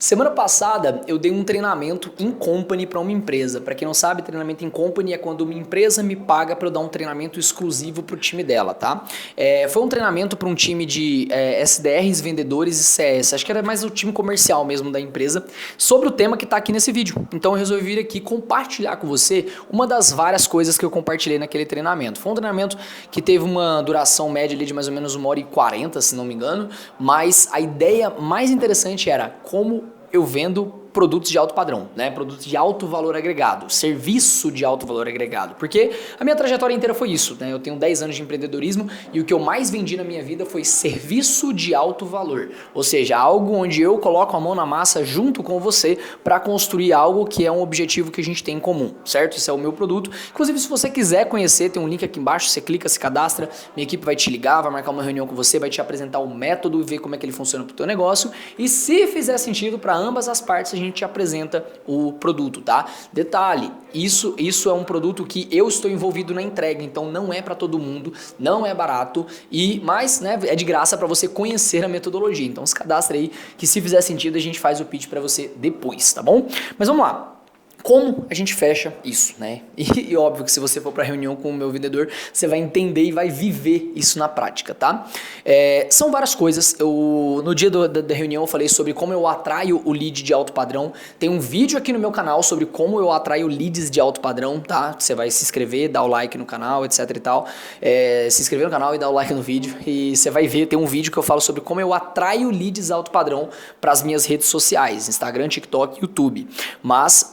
Semana passada eu dei um treinamento in company para uma empresa. Para quem não sabe, treinamento in company é quando uma empresa me paga para eu dar um treinamento exclusivo para o time dela, tá? Foi um treinamento para um time de SDRs, vendedores e CS. Acho que era mais o time comercial mesmo da empresa, sobre o tema que está aqui nesse vídeo. Então eu resolvi vir aqui compartilhar com você uma das várias coisas que eu compartilhei naquele treinamento. Foi um treinamento que teve uma duração média ali de mais ou menos 1h40, se não me engano, mas a ideia mais interessante era como eu vendo produtos de alto padrão, né? Produtos de alto valor agregado, serviço de alto valor agregado, porque a minha trajetória inteira foi isso, né? Eu tenho 10 anos de empreendedorismo e o que eu mais vendi na minha vida foi serviço de alto valor, ou seja, algo onde eu coloco a mão na massa junto com você para construir algo que é um objetivo que a gente tem em comum, certo? Esse é o meu produto. Inclusive, se você quiser conhecer, tem um link aqui embaixo, você clica, se cadastra, minha equipe vai te ligar, vai marcar uma reunião com você, vai te apresentar o método e ver como é que ele funciona para o teu negócio, e se fizer sentido para ambas as partes, a gente te apresenta o produto, tá? Detalhe, isso é um produto que eu estou envolvido na entrega, então não é para todo mundo, não é barato, mas né, é de graça para você conhecer a metodologia. Então se cadastra aí que se fizer sentido a gente faz o pitch para você depois, tá bom? Mas vamos lá. Como a gente fecha isso, né? E óbvio que se você for para reunião com o meu vendedor, você vai entender e vai viver isso na prática, tá? São várias coisas. No dia da reunião eu falei sobre como eu atraio o lead de alto padrão. Tem um vídeo aqui no meu canal sobre como eu atraio leads de alto padrão, tá? Você vai se inscrever, dar o like no canal, etc e tal. Se inscrever no canal e dar o like no vídeo. E você vai ver, tem um vídeo que eu falo sobre como eu atraio leads alto padrão para as minhas redes sociais, Instagram, TikTok, YouTube. Mas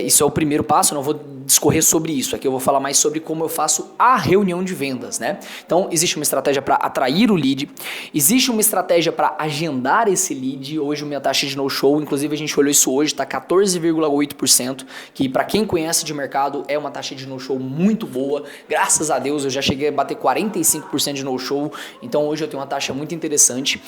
isso é o primeiro passo, eu não vou discorrer sobre isso. Aqui eu vou falar mais sobre como eu faço a reunião de vendas, né? Então, existe uma estratégia para atrair o lead, existe uma estratégia para agendar esse lead. Hoje, a minha taxa de no-show, inclusive a gente olhou isso hoje, está 14,8%, que para quem conhece de mercado é uma taxa de no-show muito boa. Graças a Deus, eu já cheguei a bater 45% de no-show, então hoje eu tenho uma taxa muito interessante.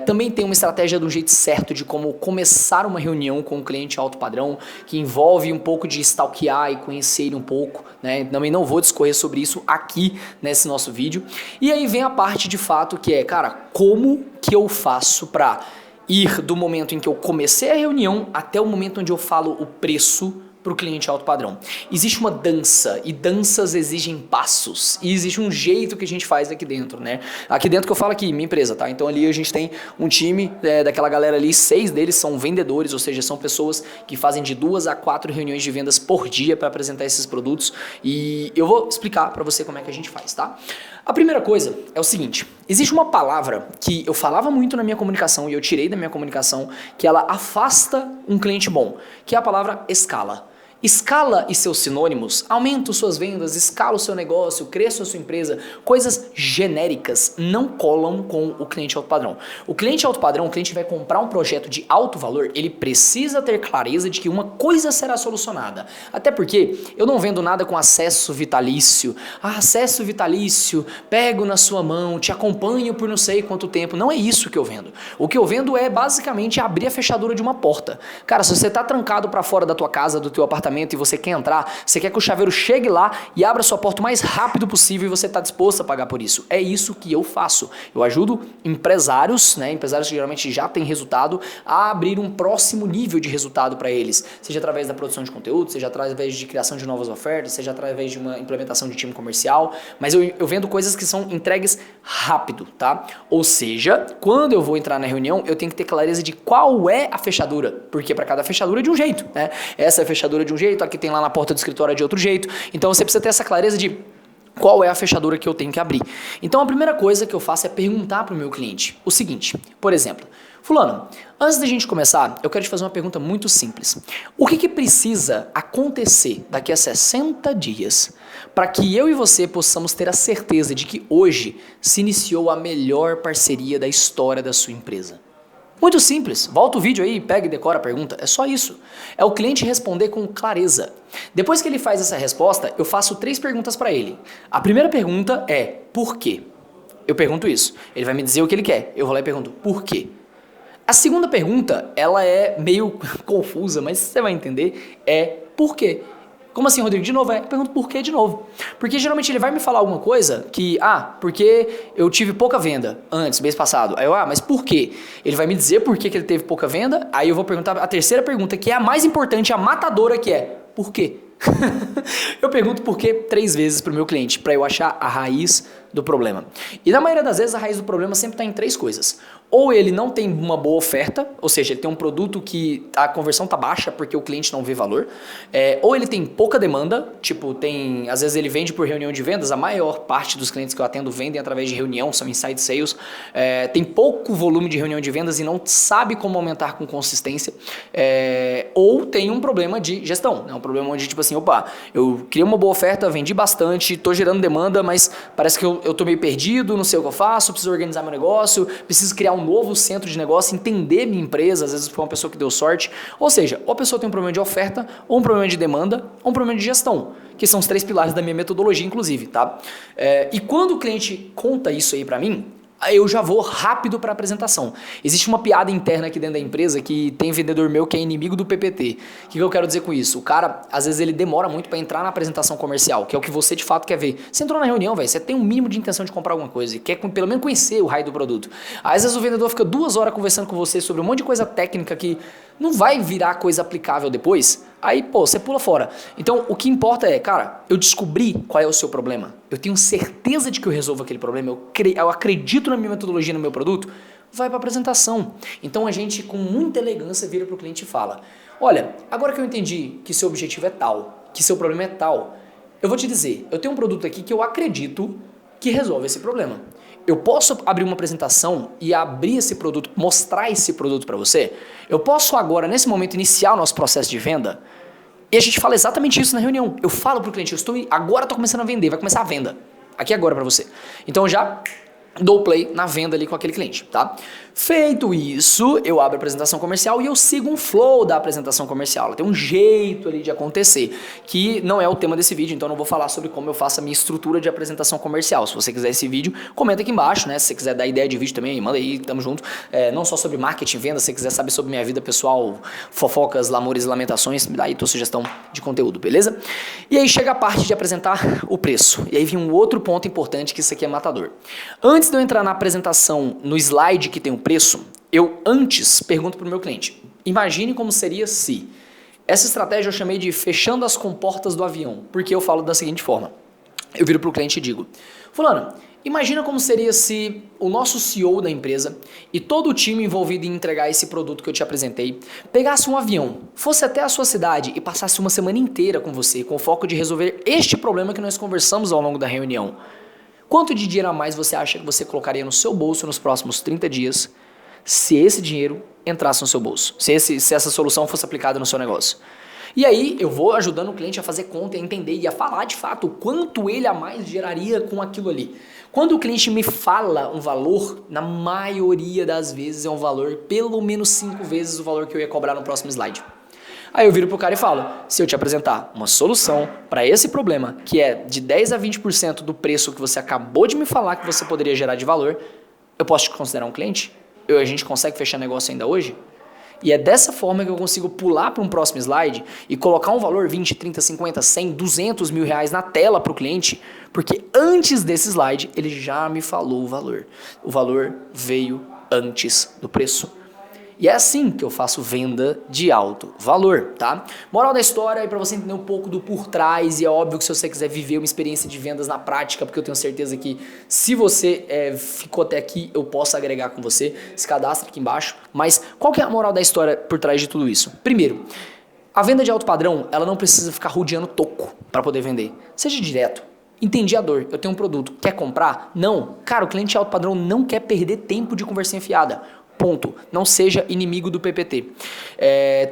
Também tem uma estratégia do jeito certo de como começar uma reunião com um cliente alto padrão, que envolve um pouco de stalkear e conhecer ele um pouco, né? Também não vou discorrer sobre isso aqui nesse nosso vídeo. E aí vem a parte de fato que é, cara, como que eu faço para ir do momento em que eu comecei a reunião até o momento onde eu falo o preço para o cliente alto padrão. Existe uma dança, e danças exigem passos, e existe um jeito que a gente faz aqui dentro, né? Aqui dentro que eu falo aqui, minha empresa, tá? Então ali a gente tem um time daquela galera ali, 6 deles são vendedores, ou seja, são pessoas que fazem de 2 a 4 reuniões de vendas por dia para apresentar esses produtos, e eu vou explicar para você como é que a gente faz, tá? A primeira coisa é o seguinte, existe uma palavra que eu falava muito na minha comunicação e eu tirei da minha comunicação, que ela afasta um cliente bom, que é a palavra escala. Escala e seus sinônimos, aumenta suas vendas, escala o seu negócio, cresça a sua empresa, coisas genéricas não colam com o cliente alto padrão. O cliente alto padrão, o cliente vai comprar um projeto de alto valor, ele precisa ter clareza de que uma coisa será solucionada. Até porque eu não vendo nada com acesso vitalício. Acesso vitalício, pego na sua mão, te acompanho por não sei quanto tempo. Não é isso que eu vendo. O que eu vendo é basicamente abrir a fechadura de uma porta. Cara, se você está trancado para fora da tua casa, do teu apartamento, e você quer entrar, você quer que o chaveiro chegue lá e abra sua porta o mais rápido possível e você está disposto a pagar por isso. É isso que eu faço. Eu ajudo empresários, né, empresários que geralmente já têm resultado, a abrir um próximo nível de resultado para eles, seja através da produção de conteúdo, seja através de criação de novas ofertas, seja através de uma implementação de time comercial, mas eu vendo coisas que são entregues rápido, tá? Ou seja, quando eu vou entrar na reunião, eu tenho que ter clareza de qual é a fechadura, porque para cada fechadura é de um jeito, né? Essa é a fechadura de um jeito, aqui tem lá na porta do escritório de outro jeito, então você precisa ter essa clareza de qual é a fechadura que eu tenho que abrir. Então a primeira coisa que eu faço é perguntar para o meu cliente o seguinte, por exemplo, fulano, antes da gente começar, eu quero te fazer uma pergunta muito simples. O que precisa acontecer daqui a 60 dias para que eu e você possamos ter a certeza de que hoje se iniciou a melhor parceria da história da sua empresa? Muito simples, volta o vídeo aí, pega e decora a pergunta, é só isso. É o cliente responder com clareza. Depois que ele faz essa resposta, eu faço 3 perguntas para ele. A primeira pergunta é, por quê? Eu pergunto isso, ele vai me dizer o que ele quer, eu vou lá e pergunto, por quê? A segunda pergunta, ela é meio confusa, mas você vai entender, é por quê? Como assim, Rodrigo? De novo, eu pergunto por que de novo. Porque geralmente ele vai me falar alguma coisa que, porque eu tive pouca venda antes, mês passado. Aí eu, mas por quê? Ele vai me dizer por que ele teve pouca venda, aí eu vou perguntar a terceira pergunta, que é a mais importante, a matadora, que é, por quê? Eu pergunto por que 3 vezes para o meu cliente, para eu achar a raiz do problema. E na maioria das vezes a raiz do problema sempre está em 3 coisas. Ou ele não tem uma boa oferta, ou seja, ele tem um produto que a conversão está baixa porque o cliente não vê valor. Ou ele tem pouca demanda, tipo, às vezes ele vende por reunião de vendas, a maior parte dos clientes que eu atendo vendem através de reunião, são inside sales. Tem pouco volume de reunião de vendas e não sabe como aumentar com consistência. Ou tem um problema de gestão, né? Um problema onde, tipo assim, eu criei uma boa oferta, vendi bastante, estou gerando demanda, mas parece que eu estou meio perdido, não sei o que eu faço, preciso organizar meu negócio, preciso criar um novo centro de negócio, entender minha empresa, às vezes foi uma pessoa que deu sorte. Ou seja, ou a pessoa tem um problema de oferta, ou um problema de demanda, ou um problema de gestão, que são os 3 pilares da minha metodologia, inclusive, tá? E quando o cliente conta isso aí pra mim, eu já vou rápido para a apresentação. Existe uma piada interna aqui dentro da empresa que tem vendedor meu que é inimigo do PPT. O que eu quero dizer com isso? O cara, às vezes, ele demora muito para entrar na apresentação comercial, que é o que você de fato quer ver. Você entrou na reunião, velho, você tem um mínimo de intenção de comprar alguma coisa e quer pelo menos conhecer o raio do produto. Às vezes o vendedor fica 2 horas conversando com você sobre um monte de coisa técnica que não vai virar coisa aplicável depois. Aí, você pula fora. Então, o que importa é, cara, eu descobri qual é o seu problema. Eu tenho certeza de que eu resolvo aquele problema. Eu acredito na minha metodologia, no meu produto. Vai para a apresentação. Então, a gente, com muita elegância, vira para o cliente e fala, olha, agora que eu entendi que seu objetivo é tal, que seu problema é tal, eu vou te dizer, eu tenho um produto aqui que eu acredito que resolve esse problema. Eu posso abrir uma apresentação e abrir esse produto, mostrar esse produto para você? Eu posso agora, nesse momento, iniciar o nosso processo de venda? E a gente fala exatamente isso na reunião. Eu falo para o cliente, agora estou começando a vender, vai começar a venda. Aqui agora para você. Então eu já dou play na venda ali com aquele cliente, tá? Feito isso, eu abro a apresentação comercial e eu sigo um flow da apresentação comercial. Ela tem um jeito ali de acontecer, que não é o tema desse vídeo, então eu não vou falar sobre como eu faço a minha estrutura de apresentação comercial. Se você quiser esse vídeo, comenta aqui embaixo, né? Se você quiser dar ideia de vídeo também, manda aí, tamo junto. Não só sobre marketing, venda, se você quiser saber sobre minha vida pessoal, fofocas, lamores e lamentações, me dá aí tua sugestão de conteúdo, beleza? E aí chega a parte de apresentar o preço. E aí vem um outro ponto importante, que isso aqui é matador. Antes de eu entrar na apresentação, no slide que tem o preço, eu antes pergunto para o meu cliente, imagine como seria se... Essa estratégia eu chamei de fechando as comportas do avião, porque eu falo da seguinte forma, eu viro para o cliente e digo, fulano, imagina como seria se o nosso CEO da empresa e todo o time envolvido em entregar esse produto que eu te apresentei, pegasse um avião, fosse até a sua cidade e passasse uma semana inteira com você, com o foco de resolver este problema que nós conversamos ao longo da reunião. Quanto de dinheiro a mais você acha que você colocaria no seu bolso nos próximos 30 dias se esse dinheiro entrasse no seu bolso? Se essa solução fosse aplicada no seu negócio? E aí eu vou ajudando o cliente a fazer conta, a entender e a falar de fato o quanto ele a mais geraria com aquilo ali. Quando o cliente me fala um valor, na maioria das vezes é um valor pelo menos 5 vezes o valor que eu ia cobrar no próximo slide. Aí eu viro pro cara e falo, se eu te apresentar uma solução para esse problema, que é de 10 a 20% do preço que você acabou de me falar que você poderia gerar de valor, eu posso te considerar um cliente? A gente consegue fechar negócio ainda hoje? E é dessa forma que eu consigo pular para um próximo slide e colocar um valor 20, 30, 50, 100, 200 mil reais na tela para o cliente, porque antes desse slide ele já me falou o valor. O valor veio antes do preço. E é assim que eu faço venda de alto valor, tá? Moral da história é para você entender um pouco do por trás, e é óbvio que se você quiser viver uma experiência de vendas na prática, porque eu tenho certeza que se você ficou até aqui, eu posso agregar com você, se cadastra aqui embaixo. Mas qual que é a moral da história por trás de tudo isso? Primeiro, a venda de alto padrão, ela não precisa ficar rodeando toco para poder vender. Seja direto. Entendi a dor, eu tenho um produto, quer comprar? Não. Cara, o cliente alto padrão não quer perder tempo de conversa enfiada. Ponto. Não seja inimigo do PPT.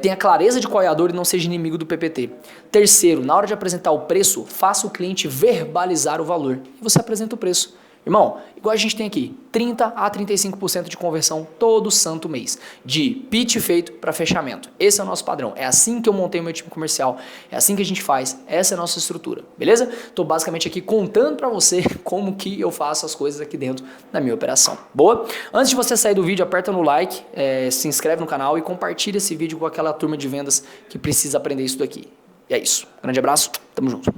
Tenha clareza de qual é a dor e não seja inimigo do PPT. Terceiro, na hora de apresentar o preço, faça o cliente verbalizar o valor. E você apresenta o preço. Irmão, igual a gente tem aqui, 30 a 35% de conversão todo santo mês, de pitch feito para fechamento. Esse é o nosso padrão, é assim que eu montei o meu time comercial, é assim que a gente faz, essa é a nossa estrutura, beleza? Estou basicamente aqui contando para você como que eu faço as coisas aqui dentro da minha operação, boa? Antes de você sair do vídeo, aperta no like, se inscreve no canal e compartilha esse vídeo com aquela turma de vendas que precisa aprender isso daqui. E é isso. Grande abraço, tamo junto.